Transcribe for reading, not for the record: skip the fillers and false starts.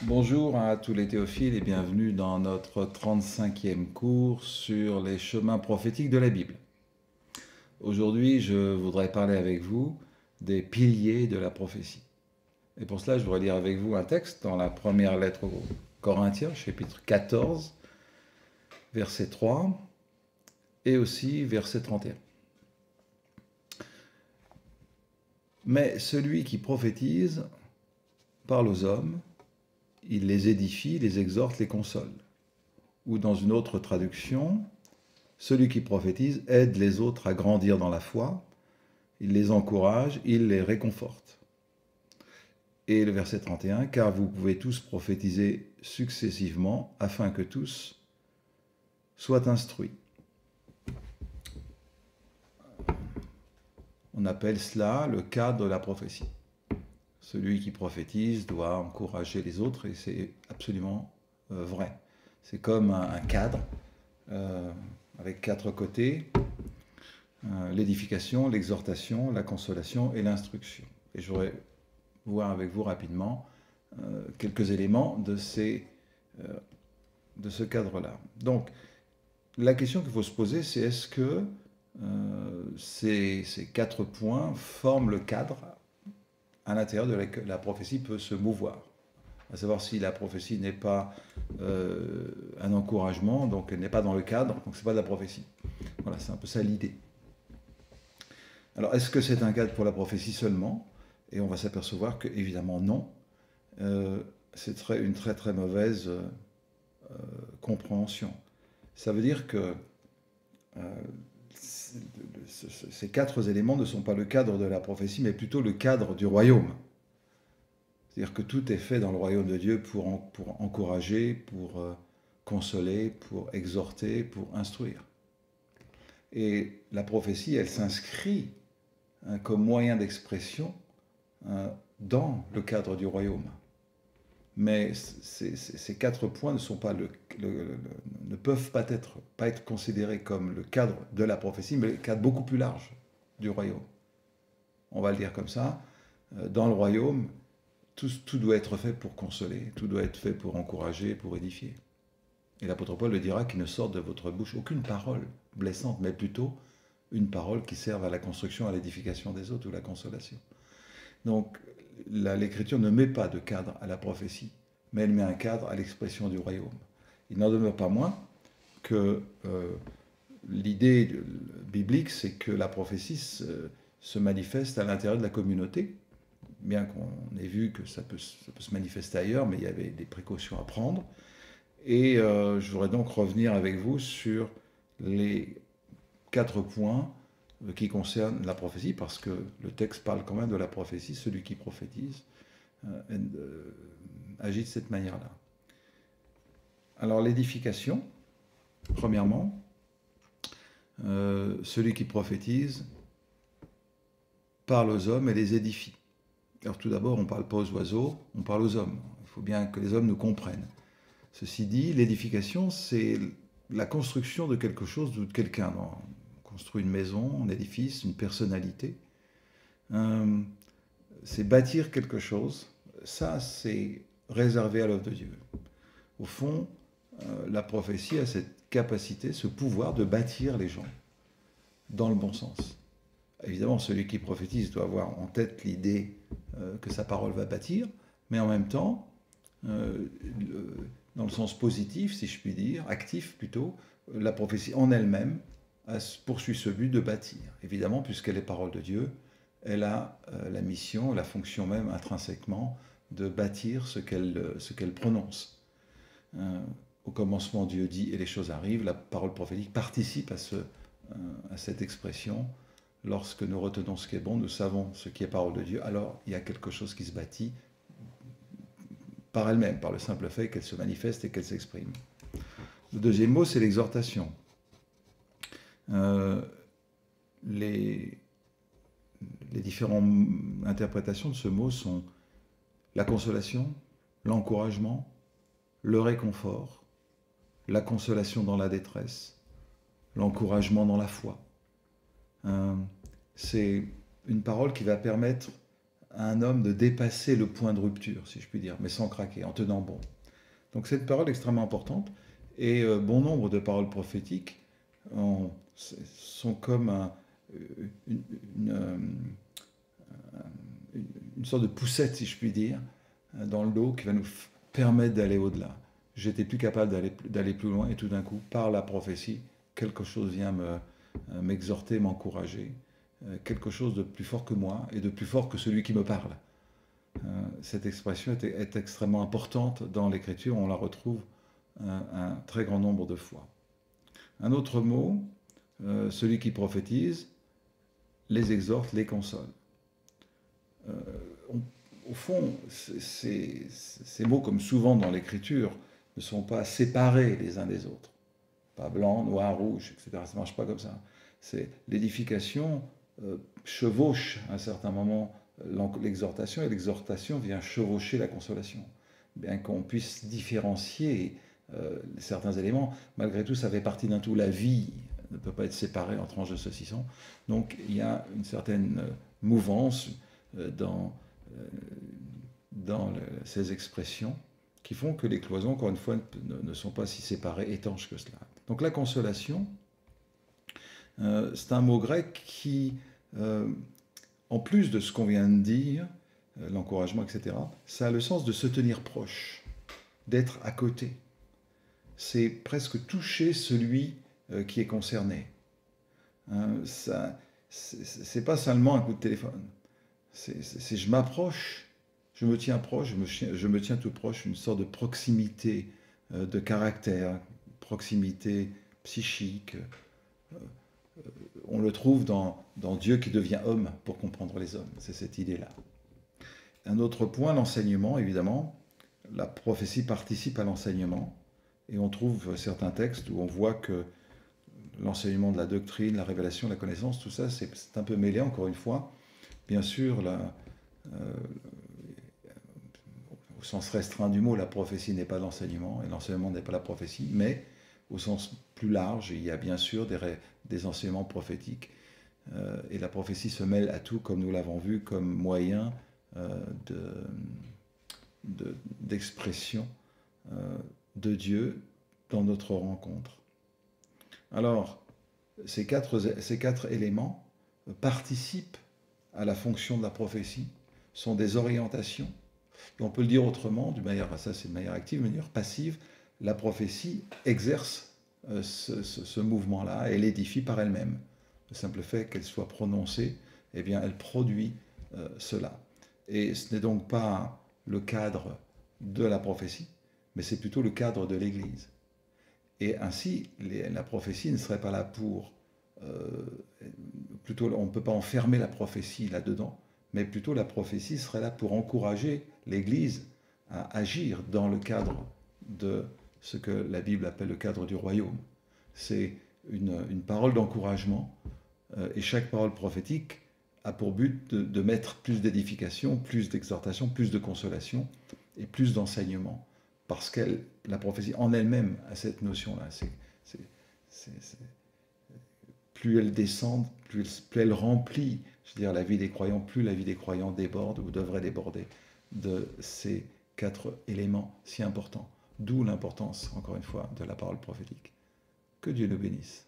Bonjour à tous les théophiles et bienvenue dans notre 35e cours sur les chemins prophétiques de la Bible. Aujourd'hui, je voudrais parler avec vous des piliers de la prophétie. Et pour cela, je voudrais lire avec vous un texte dans la première lettre aux Corinthiens, chapitre 14, verset 3 et aussi verset 31. Mais celui qui prophétise parle aux hommes, il les édifie, les exhorte, les console. Ou dans une autre traduction, celui qui prophétise aide les autres à grandir dans la foi, il les encourage, il les réconforte. Et le verset 31, car vous pouvez tous prophétiser successivement afin que tous soient instruits. On appelle cela le cadre de la prophétie. Celui qui prophétise doit encourager les autres et c'est absolument vrai. C'est comme un cadre avec 4 côtés, l'édification, l'exhortation, la consolation et l'instruction. Et je voudrais voir avec vous rapidement quelques éléments de ce cadre-là. Donc, la question qu'il faut se poser, c'est est-ce que ces 4 points forment le cadre à l'intérieur de laquelle la prophétie peut se mouvoir. À savoir si la prophétie n'est pas un encouragement, donc elle n'est pas dans le cadre, donc c'est pas de la prophétie. Voilà, c'est un peu ça l'idée. Alors, est-ce que c'est un cadre pour la prophétie seulement? Et on va s'apercevoir que, évidemment, non. C'est une très très mauvaise compréhension. Ça veut dire que ces 4 éléments ne sont pas le cadre de la prophétie, mais plutôt le cadre du royaume. C'est-à-dire que tout est fait dans le royaume de Dieu pour encourager, pour consoler, pour exhorter, pour instruire. Et la prophétie, elle s'inscrit comme moyen d'expression dans le cadre du royaume. Mais ces 4 points ne peuvent pas être considérés comme le cadre de la prophétie, mais le cadre beaucoup plus large du royaume. On va le dire comme ça. Dans le royaume, tout doit être fait pour consoler, tout doit être fait pour encourager, pour édifier. Et l'apôtre Paul le dira qu'il ne sort de votre bouche aucune parole blessante, mais plutôt une parole qui serve à la construction, à l'édification des autres ou la consolation. Donc, l'Écriture ne met pas de cadre à la prophétie, mais elle met un cadre à l'expression du royaume. Il n'en demeure pas moins que l'idée biblique, c'est que la prophétie se manifeste à l'intérieur de la communauté, bien qu'on ait vu que ça peut se manifester ailleurs, mais il y avait des précautions à prendre. Et je voudrais donc revenir avec vous sur les 4 points qui concernent la prophétie, parce que le texte parle quand même de la prophétie. Celui qui prophétise agit de cette manière-là. Alors l'édification, premièrement, celui qui prophétise parle aux hommes et les édifie. Alors tout d'abord, on ne parle pas aux oiseaux, on parle aux hommes. Il faut bien que les hommes nous comprennent. Ceci dit, l'édification, c'est la construction de quelque chose ou de quelqu'un. On construit une maison, un édifice, une personnalité. C'est bâtir quelque chose. Ça, c'est réservé à l'œuvre de Dieu. Au fond, la prophétie a cette capacité, ce pouvoir de bâtir les gens dans le bon sens. Évidemment, celui qui prophétise doit avoir en tête l'idée que sa parole va bâtir, mais en même temps, dans le sens positif, si je puis dire, actif plutôt, la prophétie en elle-même poursuit ce but de bâtir. Évidemment, puisqu'elle est parole de Dieu, elle a la mission, la fonction même intrinsèquement de bâtir ce qu'elle prononce. Au commencement, Dieu dit et les choses arrivent. La parole prophétique participe à cette expression. Lorsque nous retenons ce qui est bon, nous savons ce qui est parole de Dieu, alors il y a quelque chose qui se bâtit par elle-même, par le simple fait qu'elle se manifeste et qu'elle s'exprime. Le deuxième mot, c'est l'exhortation. Les différentes interprétations de ce mot sont la consolation, l'encouragement, le réconfort, la consolation dans la détresse, l'encouragement dans la foi. C'est une parole qui va permettre à un homme de dépasser le point de rupture, si je puis dire, mais sans craquer, en tenant bon. Donc c'est une parole extrêmement importante, et bon nombre de paroles prophétiques sont comme une, une, une sorte de poussette, si je puis dire, dans le dos qui va nous permettre d'aller au-delà. J'étais plus capable d'aller plus loin, et tout d'un coup, par la prophétie, quelque chose vient m'exhorter, m'encourager, quelque chose de plus fort que moi et de plus fort que celui qui me parle. Cette expression est extrêmement importante dans l'Écriture, on la retrouve un très grand nombre de fois. Un autre mot, celui qui prophétise, les exhorte, les console. Au fond, ces mots, comme souvent dans l'Écriture, ne sont pas séparés les uns des autres. Pas blanc, noir, rouge, etc. Ça ne marche pas comme ça. L'édification chevauche à un certain moment l'exhortation, et l'exhortation vient chevaucher la consolation. Bien qu'on puisse différencier certains éléments, malgré tout, ça fait partie d'un tout. La vie ne peut pas être séparée en tranches de saucisson. Donc il y a une certaine mouvance dans ces expressions qui font que les cloisons, encore une fois, ne sont pas si séparées, étanches que cela. Donc la consolation, c'est un mot grec qui, en plus de ce qu'on vient de dire, l'encouragement, etc., ça a le sens de se tenir proche, d'être à côté. C'est presque toucher celui qui est concerné. C'est pas seulement un coup de téléphone. C'est je m'approche, je me tiens proche, je me tiens tout proche, une sorte de proximité de caractère, proximité psychique. On le trouve dans Dieu qui devient homme pour comprendre les hommes. C'est cette idée-là. Un autre point, l'enseignement, évidemment. La prophétie participe à l'enseignement. Et on trouve certains textes où on voit que l'enseignement de la doctrine, la révélation, la connaissance, tout ça, c'est un peu mêlé, encore une fois. Bien sûr, au sens restreint du mot, la prophétie n'est pas l'enseignement, et l'enseignement n'est pas la prophétie, mais au sens plus large, il y a bien sûr des enseignements prophétiques. Et la prophétie se mêle à tout, comme nous l'avons vu, comme moyen d'expression de Dieu dans notre rencontre. Alors, ces quatre éléments participent à la fonction de la prophétie, sont des orientations. Et on peut le dire autrement, ça c'est de manière active, de manière passive, la prophétie exerce ce mouvement-là, elle édifie par elle-même. Le simple fait qu'elle soit prononcée, eh bien, elle produit cela. Et ce n'est donc pas le cadre de la prophétie, mais c'est plutôt le cadre de l'Église. Et ainsi, la prophétie ne serait pas là pour... plutôt, on ne peut pas enfermer la prophétie là-dedans, mais plutôt la prophétie serait là pour encourager l'Église à agir dans le cadre de ce que la Bible appelle le cadre du royaume. C'est une parole d'encouragement, et chaque parole prophétique a pour but de mettre plus d'édification, plus d'exhortation, plus de consolation et plus d'enseignement. Parce que la prophétie en elle-même a cette notion-là. Plus elle descend, plus elle remplit, je veux dire, la vie des croyants, plus la vie des croyants déborde ou devrait déborder de ces quatre éléments si importants. D'où l'importance, encore une fois, de la parole prophétique. Que Dieu nous bénisse.